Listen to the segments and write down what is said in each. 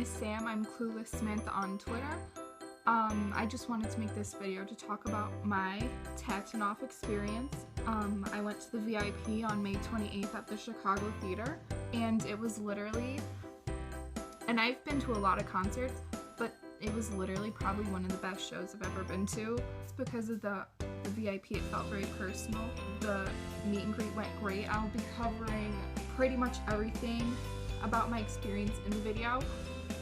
is Sam. I'm Clueless Samantha on Twitter. I just wanted to make this video to talk about my Tatinof experience. I went to the VIP on May 28th at the Chicago Theater, and it was literally, and I've been to a lot of concerts, but it was literally probably one of the best shows I've ever been to. It's because of the VIP, it felt very personal. The meet and greet went great. I'll be covering pretty much everything about my experience in the video.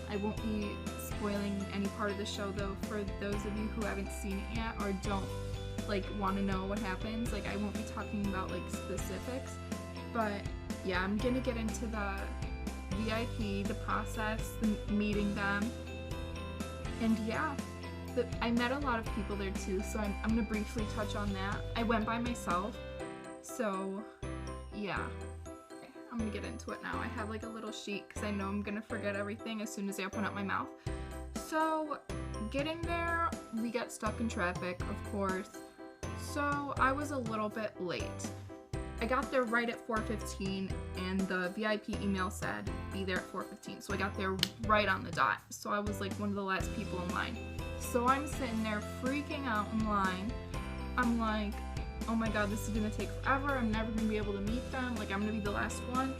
I won't be spoiling any part of the show though for those of you who haven't seen it yet or don't want to know what happens. I won't be talking about specifics, but yeah, I'm gonna get into the VIP, the process, the meeting them, and yeah, I met a lot of people there too, so I'm gonna briefly touch on that. I went by myself, so yeah. I'm gonna get into it now. I have a little sheet because I know I'm gonna forget everything as soon as I open up my mouth. So getting there, we got stuck in traffic, of course. So I was a little bit late. I got there right at 4:15 and the VIP email said be there at 4:15. So I got there right on the dot. So I was one of the last people in line. So I'm sitting there freaking out in line. I'm like, oh my god, this is gonna take forever. I'm never gonna be able to meet them. I'm gonna be the last one.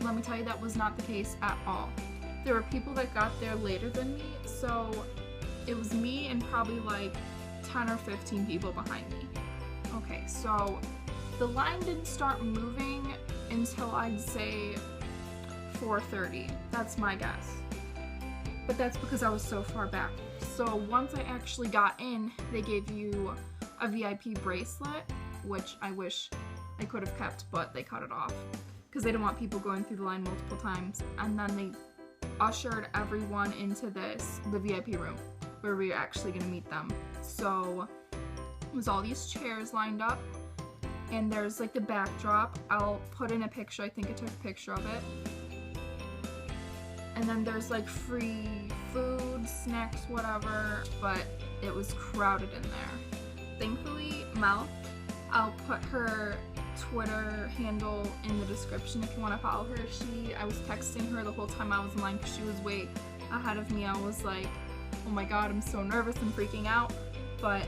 Let me tell you, that was not the case at all. There were people that got there later than me, so it was me and probably 10 or 15 people behind me. Okay, so the line didn't start moving until I'd say 4:30. That's my guess. But that's because I was so far back. So once I actually got in, they gave you a VIP bracelet, which I wish I could have kept, but they cut it off because they didn't want people going through the line multiple times. And then they ushered everyone into the VIP room where we were actually going to meet them. So it was all these chairs lined up, and there's the backdrop. I'll put in a picture. I think I took a picture of it. And then there's free food, snacks, whatever, but it was crowded in there. Thankfully, Mel, I'll put her Twitter handle in the description if you want to follow her. I was texting her the whole time I was in line because she was way ahead of me. I was like, oh my god, I'm so nervous and freaking out. But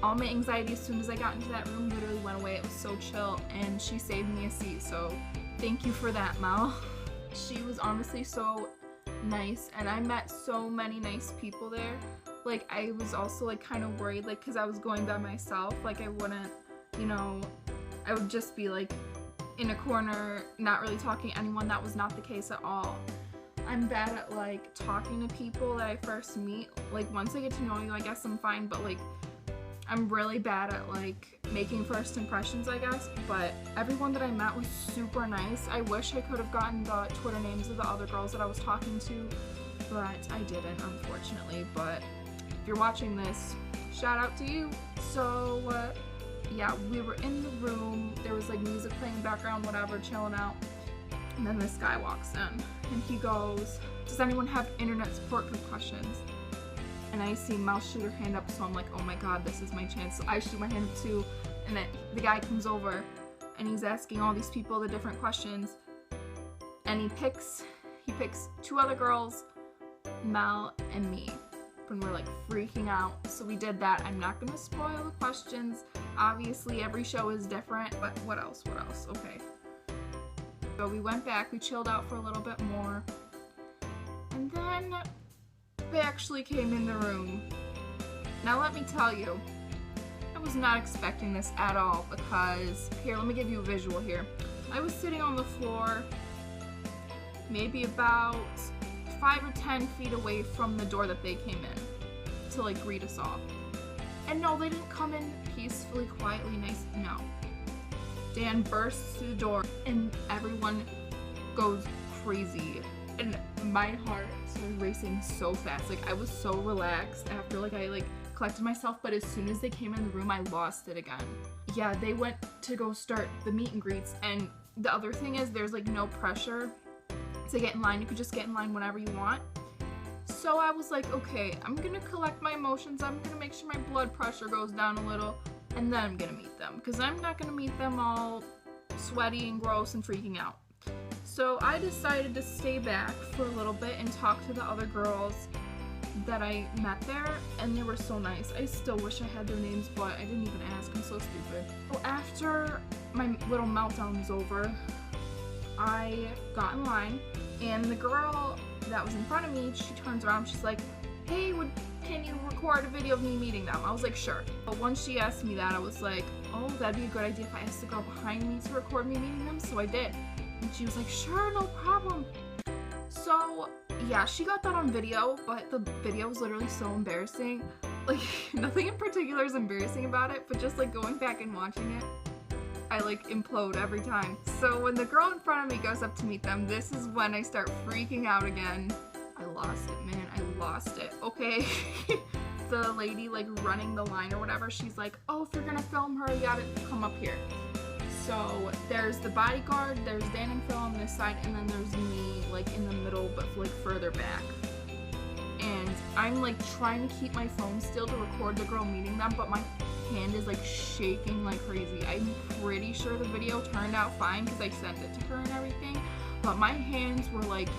all my anxiety as soon as I got into that room literally went away. It was so chill, and she saved me a seat, so thank you for that, Mel. She was honestly so nice, and I met so many nice people there. I was also kind of worried because I was going by myself, I wouldn't, I would just be in a corner not really talking to anyone. That was not the case at all. I'm bad at talking to people that I first meet. Once I get to know you, I guess I'm fine, but I'm really bad at making first impressions, I guess. But everyone that I met was super nice. I wish I could have gotten the Twitter names of the other girls that I was talking to, but I didn't, unfortunately. But if you're watching this, shout out to you. So yeah, we were in the room. There was music playing in the background, whatever, chilling out. And then this guy walks in and he goes, does anyone have internet support group questions? And I see Mel shoot her hand up, so I'm like, oh my god, this is my chance. So I shoot my hand up too, and then the guy comes over and he's asking all these people the different questions, and he picks two other girls, Mel and me, when we're freaking out. So we did that. I'm not gonna spoil the questions. Obviously every show is different, but what else? Okay. So we went back, we chilled out for a little bit more, and then they actually came in the room. Now let me tell you, I was not expecting this at all, because, here, let me give you a visual here. I was sitting on the floor, maybe about 5 or 10 feet away from the door that they came in to greet us all. And no, they didn't come in peacefully, quietly, nice, no. Dan bursts through the door and everyone goes crazy. And my heart started racing so fast. I was so relaxed after I collected myself, but as soon as they came in the room, I lost it again. Yeah, they went to go start the meet and greets, and the other thing is there's no pressure to get in line. You could just get in line whenever you want. So I was like, okay, I'm gonna collect my emotions. I'm gonna make sure my blood pressure goes down a little, and then I'm gonna meet them, because I'm not gonna meet them all sweaty and gross and freaking out. So I decided to stay back for a little bit and talk to the other girls that I met there, and they were so nice. I still wish I had their names, but I didn't even ask. I'm so stupid. So after my little meltdown was over, I got in line, and the girl that was in front of me, she turns around, she's like, hey, can you record a video of me meeting them? I was like, sure. But once she asked me that, I was like, oh, that'd be a good idea if I asked the girl behind me to record me meeting them, so I did. And she was like, sure, no problem. So yeah, she got that on video, but the video was literally so embarrassing. Like, nothing in particular is embarrassing about it, but just like going back and watching it, I like implode every time. So when the girl in front of me goes up to meet them, this is when I start freaking out again. I lost it, man, I lost it, okay? The lady like running the line or whatever, she's like, oh, if you're gonna film her, you gotta come up here. So there's the bodyguard, there's Dan and Phil on this side, and then there's me like in the middle but like further back. And I'm like trying to keep my phone still to record the girl meeting them, but my hand is like shaking like crazy. I'm pretty sure the video turned out fine because I sent it to her and everything, but my hands were like,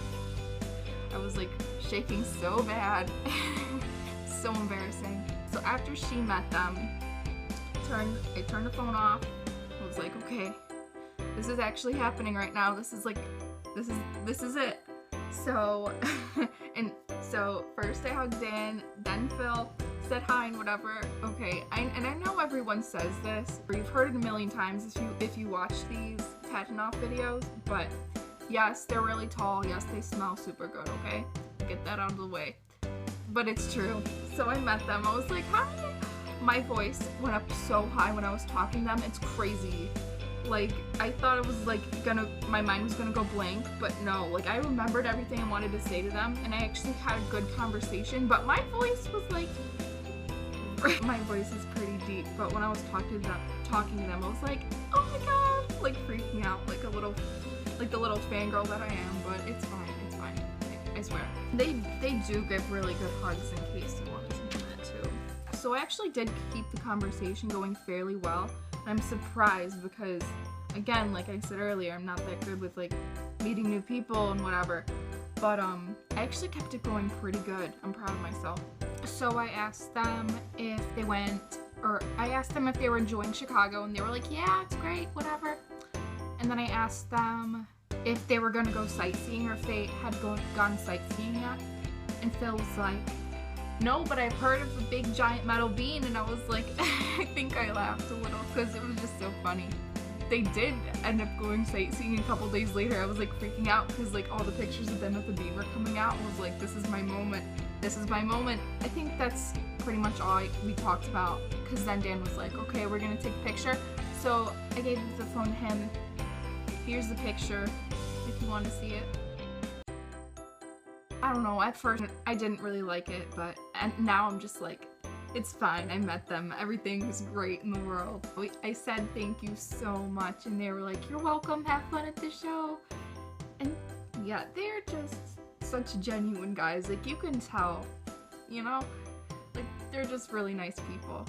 I was like shaking so bad. So embarrassing. So after she met them, I turned the phone off. I was like, okay, this is actually happening right now. This is it. So, and so first I hugged Dan, then Phil, said hi and whatever. Okay, and I know everyone says this, or you've heard it a million times if you watch these Tatinof videos, but yes, they're really tall. Yes, they smell super good, okay? Get that out of the way. But it's true. So I met them. I was like, hi. My voice went up so high when I was talking to them. It's crazy. Like, I thought it was like my mind was gonna go blank, but no. Like, I remembered everything I wanted to say to them, and I actually had a good conversation, but my voice was like, my voice is pretty deep, but when I was talking to them, I was like, oh my god, like freaking out, like the little fangirl that I am, but it's fine. I swear. They do give really good hugs in case you wanted to know that too. So I actually did keep the conversation going fairly well. I'm surprised because, again, like I said earlier, I'm not that good with like meeting new people and whatever. But I actually kept it going pretty good. I'm proud of myself. So I asked them if they were enjoying Chicago, and they were like, yeah, it's great, whatever. And then I asked them if they were gonna go sightseeing or if they had gone sightseeing yet. And Phil was like, no, but I've heard of the big giant metal bean. And I was like, I think I laughed a little because it was just so funny. They did end up going sightseeing, and a couple days later I was like freaking out because like all the pictures of them at the bean were coming out, and I was like, this is my moment. This is my moment. I think that's pretty much all we talked about, because then Dan was like, okay, we're gonna take a picture. So I gave the phone to him. Here's the picture if you want to see it. I don't know, at first I didn't really like it, but now I'm just like, it's fine, I met them, everything was great in the world. I said thank you so much, and they were like, you're welcome, have fun at the show. And yeah, they're just such genuine guys, like you can tell, you know? Like, they're just really nice people.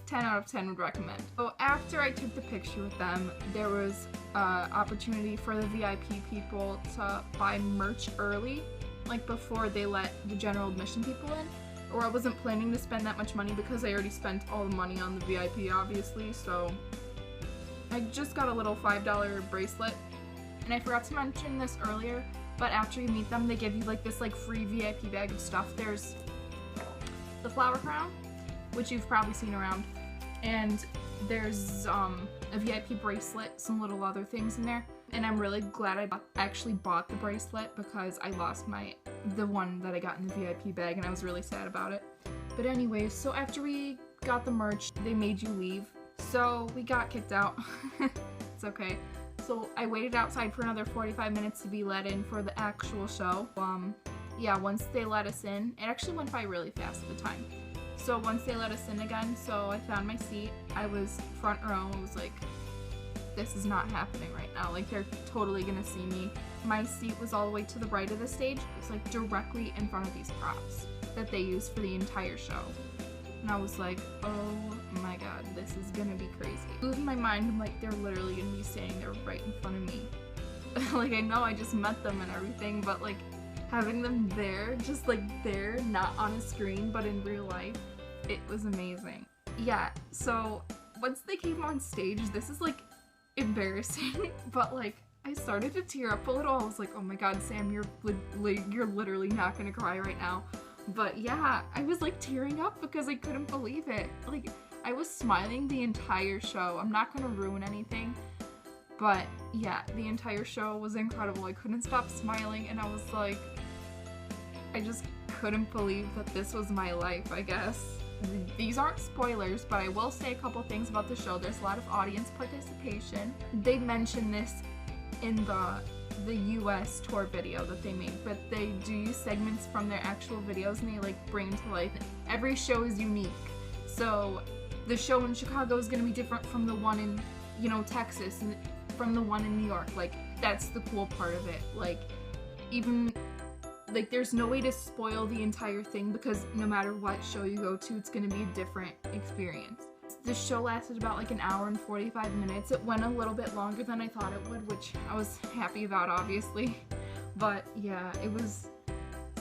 10 out of 10 would recommend. So after I took the picture with them, there was opportunity for the VIP people to buy merch early, like before they let the general admission people in. Or I wasn't planning to spend that much money because I already spent all the money on the VIP, obviously, so I just got a little $5 bracelet. And I forgot to mention this earlier, but after you meet them, they give you like this like free VIP bag of stuff. There's the flower crown, which you've probably seen around, and there's a VIP bracelet, some little other things in there. And I'm really glad I actually bought the bracelet because I lost the one that I got in the VIP bag, and I was really sad about it. But anyways, so after we got the merch, they made you leave. So we got kicked out. It's okay. So I waited outside for another 45 minutes to be let in for the actual show. Yeah, once they let us in, it actually went by really fast at the time. So once they let us in again, so I found my seat. I was front row. I was like, this is not happening right now. Like, they're totally gonna see me. My seat was all the way to the right of the stage. It was like directly in front of these props that they used for the entire show. And I was like, oh my god, this is gonna be crazy. Losing my mind, I'm like, they're literally gonna be standing there right in front of me. like, I know I just met them and everything, but like having them there, just like there, not on a screen, but in real life, it was amazing. Yeah, so once they came on stage, this is like embarrassing, but like I started to tear up a little. I was like, oh my god, Sam, you're literally not gonna cry right now. But yeah, I was like tearing up because I couldn't believe it. Like, I was smiling the entire show. I'm not gonna ruin anything, but yeah, the entire show was incredible. I couldn't stop smiling, and I was like, I just couldn't believe that this was my life, I guess. These aren't spoilers, but I will say a couple things about the show. There's a lot of audience participation. They mention this in the US tour video that they made, but they do use segments from their actual videos and they like bring them to life. Every show is unique. So the show in Chicago is going to be different from the one in, you know, Texas, and from the one in New York. Like, that's the cool part of it. Like, even like there's no way to spoil the entire thing because no matter what show you go to, it's going to be a different experience. The show lasted about like an hour and 45 minutes. It went a little bit longer than I thought it would, which I was happy about, obviously. But yeah, it was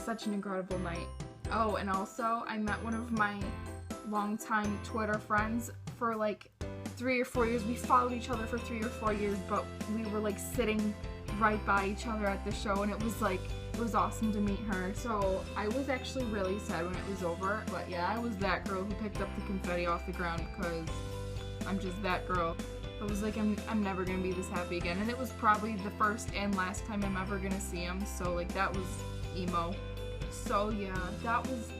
such an incredible night. Oh, and also I met one of my longtime Twitter friends for like 3 or 4 years. We followed each other for 3 or 4 years, but we were like sitting right by each other at the show, and it was awesome to meet her. So I was actually really sad when it was over, but yeah, I was that girl who picked up the confetti off the ground because I'm just that girl. I was like, I'm never gonna be this happy again, and it was probably the first and last time I'm ever gonna see him, so like that was emo. So yeah, that was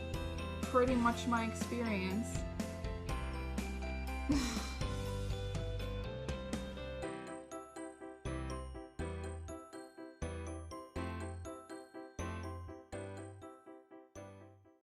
pretty much my experience.